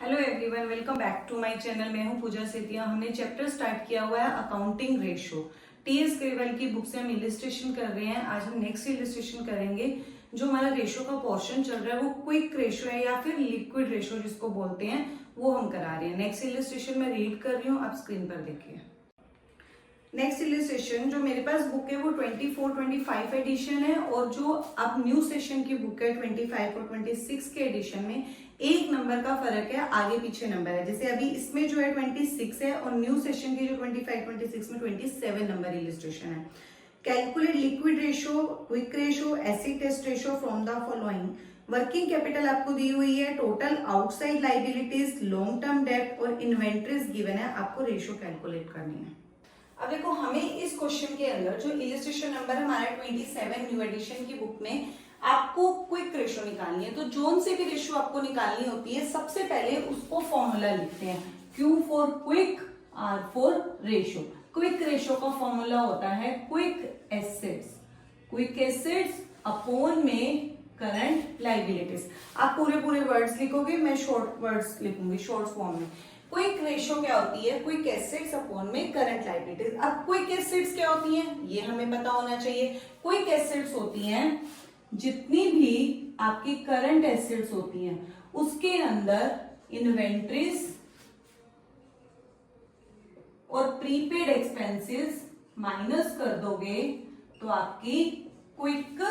Hello everyone, welcome back to my channel. मैं हूं पूजा सेतिया। हमने चैप्टर स्टार्ट किया हुआ है अकाउंटिंग रेशो। टीएस ग्रेवाल की बुक से हम इलिस्ट्रेशन कर रहे हैं। आज हम नेक्स्ट इलिस्ट्रेशन करेंगे। जो हमारा रेशो का पोर्शन चल रहा है वो क्विक रेशो है या फिर लिक्विड रेशो जिसको बोलते हैं, वो हम करा रहे हैं। नेक्स्ट इलिस्ट्रेशन मैं रीड कर रही हूँ, आप स्क्रीन पर देखिए। नेक्स्ट इलिस्ट्रेशन जो मेरे पास बुक है वो 24-25 एडिशन है, और जो अब न्यू सेशन की बुक है 25 और 26 के एडिशन में एक नंबर का फर्क है, आगे पीछे नंबर है। जैसे अभी इसमें जो है 26 है और न्यू सेशन की जो 25-26 में 27 नंबर इलिस्ट्रेशन है। Calculate liquid ratio, quick ratio, acid test ratio from the following. Working capital आपको दी हुई है, total outside liabilities, long term debt और इन्वेंट्रीज गिवन है। आपको रेशो कैलकुलेट करनी है। अब देखो, हमें इस क्वेश्चन के अंदर जो इलिस्ट्रेशन नंबर हमारा 27 न्यू एडिशन की बुक में आपको क्विक रेशो निकालनी है। तो जोन से भी रेशो आपको निकालनी होती है, सबसे पहले उसको फॉर्मूला लिखते हैं। Q for quick, R for ratio. Quick ratio का फॉर्मूला होता है क्विक एसेट्स अपॉन में करंट लाइबिलिटीज। आप पूरे वर्ड्स लिखोगे, मैं शॉर्ट वर्ड्स लिखूंगी शॉर्ट फॉर्म में। क्विक रेशो क्या होती है? क्विक एसेट्स अपॉन में करंट लाइबिलिटीज। अब क्विक एसेट्स क्या होती हैं, ये हमें पता होना चाहिए। क्विक एसेट्स होती हैं जितनी भी आपकी करंट एसेट्स होती हैं उसके अंदर इन्वेंट्रीज और प्रीपेड एक्सपेंसेस माइनस कर दोगे तो आपकी क्विक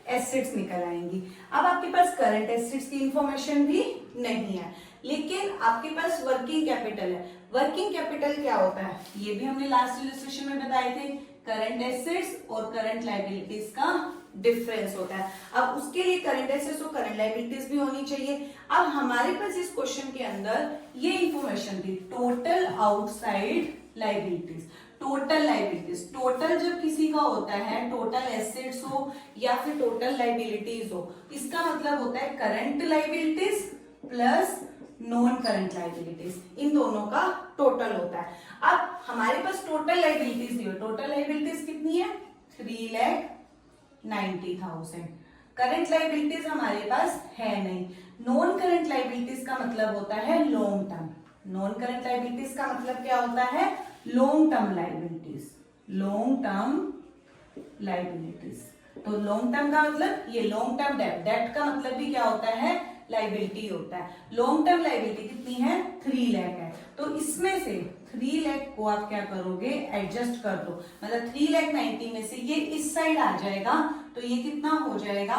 एसेट्स निकल आएंगी। अब आपके पास करंट एसेट्स की इंफॉर्मेशन भी नहीं है, लेकिन आपके पास वर्किंग कैपिटल है। वर्किंग कैपिटल क्या होता है ये भी हमने लास्ट इलस्ट्रेशन में बताए थे। करंट एसेट्स और करंट लाइबिलिटीज का डिफरेंस होता है। अब उसके लिए करंट एसेट्स और करंट लाइबिलिटीज भी होनी चाहिए। अब हमारे पास इस क्वेश्चन के अंदर ये इंफॉर्मेशन थी, टोटल आउटसाइड लाइबिलिटीज। टोटल जब किसी का होता है, टोटल एसेट्स हो या फिर टोटल लाइबिलिटीज हो, इसका मतलब होता है current liabilities plus non current liabilities, इन दोनों का टोटल होता है। अब हमारे पास टोटल लाइबिलिटीज दी हो, टोटल लाइबिलिटीज कितनी है? 3,90,000। करंट लाइबिलिटीज हमारे पास है नहीं। नॉन करंट लाइबिलिटीज का मतलब होता है long term. Non current liabilities का मतलब क्या होता है? Long term liabilities. तो लॉन्ग टर्म का मतलब ये लॉन्ग टर्म डेट का मतलब भी क्या होता है? लाइबिलिटी होता है। लॉन्ग टर्म लाइबिलिटी कितनी है? 3 लाख है। तो इसमें से 3 लाख को आप क्या करोगे? एडजस्ट कर दो, मतलब 3,90,000 में से ये इस साइड आ जाएगा, तो ये कितना हो जाएगा?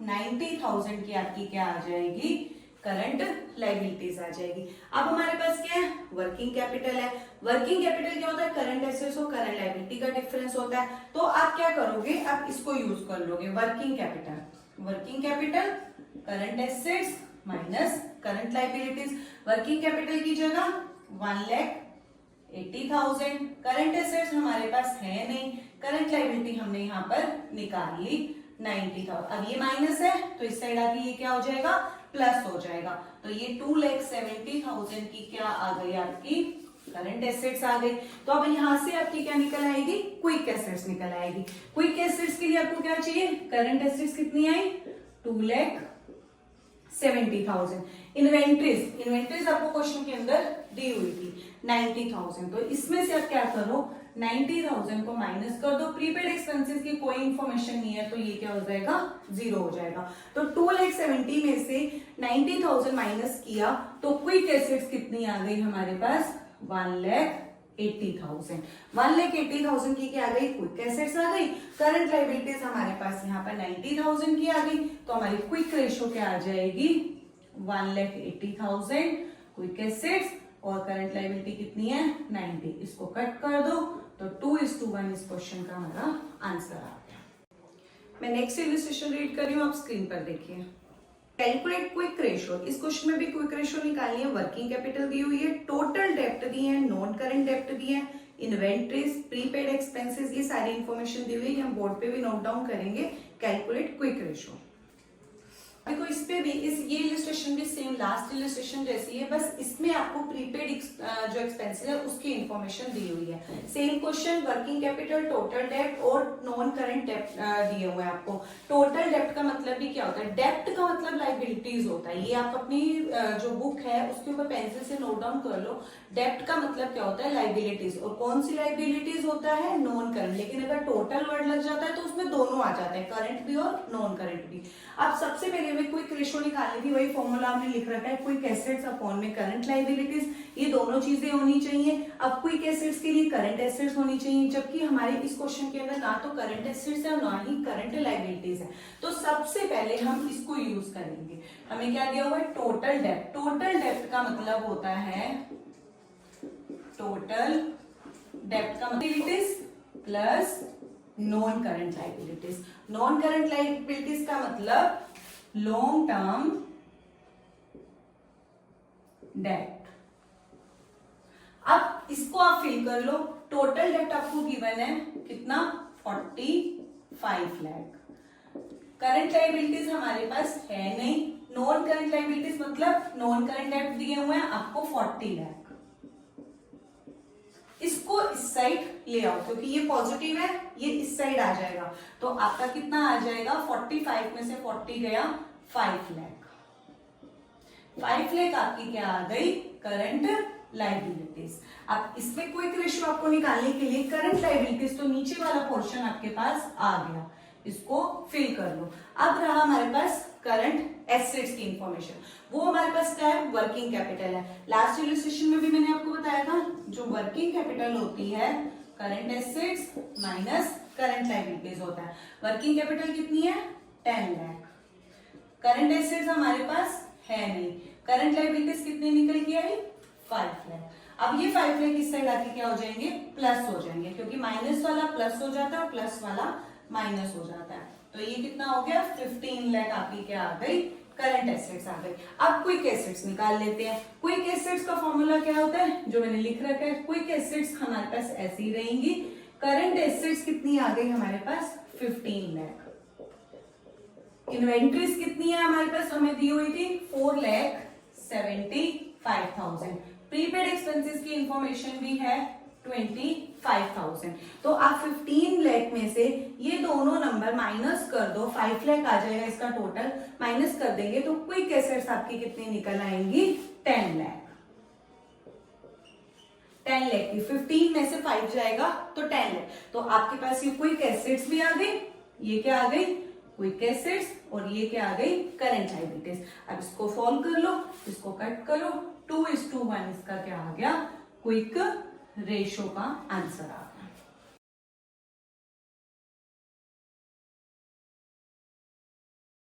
90,000 की आपकी क्या आ जाएगी? करंट लाइबिलिटीज आ जाएगी। अब हमारे पास क्या है? वर्किंग कैपिटल है। वर्किंग कैपिटल क्या होता है? करंट एसेट्स और करंट लाइबिलिटी का डिफरेंस होता है। तो आप क्या करोगे? आप इसको यूज कर लोगे, working capital current assets minus current liabilities. Working capital की जगह 1,80,000। करंट एसेट्स हमारे पास है नहीं, करंट लाइबिलिटी हमने यहाँ पर निकाल ली 90,000। अब ये माइनस है तो इस साइड आके ये क्या हो जाएगा? प्लस हो जाएगा। तो ये 2,70,000 की क्या आ गई? आपकी करंट एसेट्स आ गई। तो अब यहां से आपकी क्या निकल आएगी? क्विक एसेट्स निकल आएगी। क्विक एसेट्स के लिए आपको क्या चाहिए? करंट एसेट्स कितनी आई? 2,70,000। इन्वेंट्रीज आपको क्वेश्चन के अंदर दी हुई थी 90,000। तो इसमें से आप क्या करो? 90,000 को माइनस कर दो। प्रीपेड एक्सपेंसेस की कोई इंफॉर्मेशन नहीं है, तो ये क्या हो जाएगा? 0 हो जाएगा। तो 2,70,000 में से 90,000 माइनस किया तो क्विक एसेट्स कितनी आ गई हमारे पास? 1,80,000। 1,80,000 की क्या आ गई? क्विक एसेट्स आ गई। करंट लाइबिलिटीज हमारे पास यहाँ पर 90,000 की आ गई, तो हमारी क्विक रेशो क्या आ जाएगी? 1,80,000 क्विक एसेट्स और करंट लाइबिलिटी कितनी है? 90। इसको कट कर दो तो 2:1 इस क्वेश्चन का हमारा आंसर आ गया। मैं नेक्स्ट इलस्ट्रेशन रीड कर रही हूँ, आप स्क्रीन पर देखिए। Calculate quick ratio. इस क्वेश्चन में भी क्विक रेशो निकालनी है। वर्किंग कैपिटल दी हुई है, टोटल डेप्ट दी है, नॉन करंट डेप्ट दी है, इन्वेंट्रीज, प्रीपेड एक्सपेंसेस, ये सारी इंफॉर्मेशन दी हुई है। हम बोर्ड पे भी नोट डाउन करेंगे। Calculate quick ratio. देखो इस पे भी ये इलस्ट्रेशन भी सेम लास्ट इलस्ट्रेशन जैसी है, बस इसमें आपको प्रीपेड जो एक्सपेंसेस है उसकी इंफॉर्मेशन दी हुई है। Same question, working capital, total डेप्ट और नॉन करंट डेप्ट दिए हुए हैं आपको। टोटल डेप्ट का मतलब भी क्या होता है? डेप्ट का मतलब लाइबिलिटीज होता है। ये आप अपनी जो बुक है उसके ऊपर पेंसिल से नोट डाउन कर लो। डेप्ट का मतलब क्या होता है? लाइबिलिटीज। और कौन सी लाइबिलिटीज होता है? Non current. लेकिन अगर टोटल वर्ड लग जाता है तो उसमें दोनों आ जाते हैं, करंट भी और नॉन करंट भी। अब सबसे पहले हमें क्विक रेशो निकालनी थी, वही फॉर्मूला हमने लिख रखा है, क्विक एसेट्स अपॉन में करंट लाइबिलिटीज। ये दोनों चीजें होनी चाहिए। अब क्विक एसेट्स के लिए करंट एसेट्स होनी चाहिए, जबकि हमारे इस क्वेश्चन के अंदर ना तो करंट एसेट्स है और ना ही करंट लाइबिलिटीज है। तो सबसे पहले हम इसको यूज करेंगे। हमें क्या दिया हुआ है? टोटल डेप्ट। टोटल डेप्ट का मतलब होता है टोटल डेप्ट का liabilities plus non current liabilities. Non current liabilities का मतलब लॉन्ग टर्म डेप्ट। अब इसको आप फिल कर लो। टोटल डेप्ट आपको गिवन है कितना? 45 लाख। करंट लाइबिलिटीज हमारे पास है नहीं। नॉन करंट लाइबिलिटीज मतलब नॉन करंट डेप्ट दिए हुए हैं आपको 40 लाख। इसको इस साइड ले आओ, क्योंकि ये पॉजिटिव है, ये इस साइड आ जाएगा। तो आपका कितना आ जाएगा? 45 में से 40 गया, 5 लाख। 5 लाख आपकी क्या आ गई? Current liabilities. अब इसमें क्विक रेशियो आपको निकालने के लिए करंट लाइबिलिटीज तो नीचे वाला पोर्शन आपके पास आ गया, इसको फिल कर लो। अब रहा हमारे पास करंट एसेट्स की इंफॉर्मेशन। वो हमारे पास क्या है? वर्किंग कैपिटल है। लास्ट इलस्ट्रेशन में भी मैंने आपको बताया था, जो वर्किंग कैपिटल होती है current assets minus current liabilities होता है। वर्किंग कैपिटल कितनी है? 10 लाख। करंट एसेट्स हमारे पास है नहीं। करंट लाइबिलिटीज कितनी निकल के आई? 5 लाख। अब ये 5 लाख इस साइड आके क्या हो जाएंगे? प्लस हो जाएंगे, क्योंकि माइनस वाला प्लस हो जाता है और प्लस वाला माइनस हो जाता है। तो ये कितना हो गया? 15 लाख आपकी क्या आ गई? करंट एसेट्स आ गई। अब क्विक एसेट्स निकाल लेते हैं। क्विक एसेट्स का फॉर्मूला क्या होता है? जो मैंने लिख रखा है, क्विक एसेट्स हमारे पास ऐसी ही रहेंगी। करंट एसेट्स कितनी आ गई हमारे पास? 15 लाख। इन्वेंट्रीज कितनी है हमारे पास? हमें दी हुई थी 4,75,000। प्रीपेड एक्सपेंसेस की इंफॉर्मेशन भी है 25,000। तो आप 15 लाख में से ये दोनों नंबर माइनस कर दो, 5 लाख आ जाएगा इसका टोटल, माइनस कर देंगे तो क्विक एसेट्स आपकी कितनी निकल आएंगी? 10 लाख। 10 लाख की 15 में से 5 जाएगा तो 10 लाख। तो आपके पास ये क्विक एसेट्स भी आ गई, ये क्या आ गई? क्विक एसेट्स, और ये क्या आ गई? Current liabilities. अब इसको सॉल्व कर लो, इसको कट करो, 2:1 इसका क्या आ गया? क्विक रेशो का आंसर आ गया।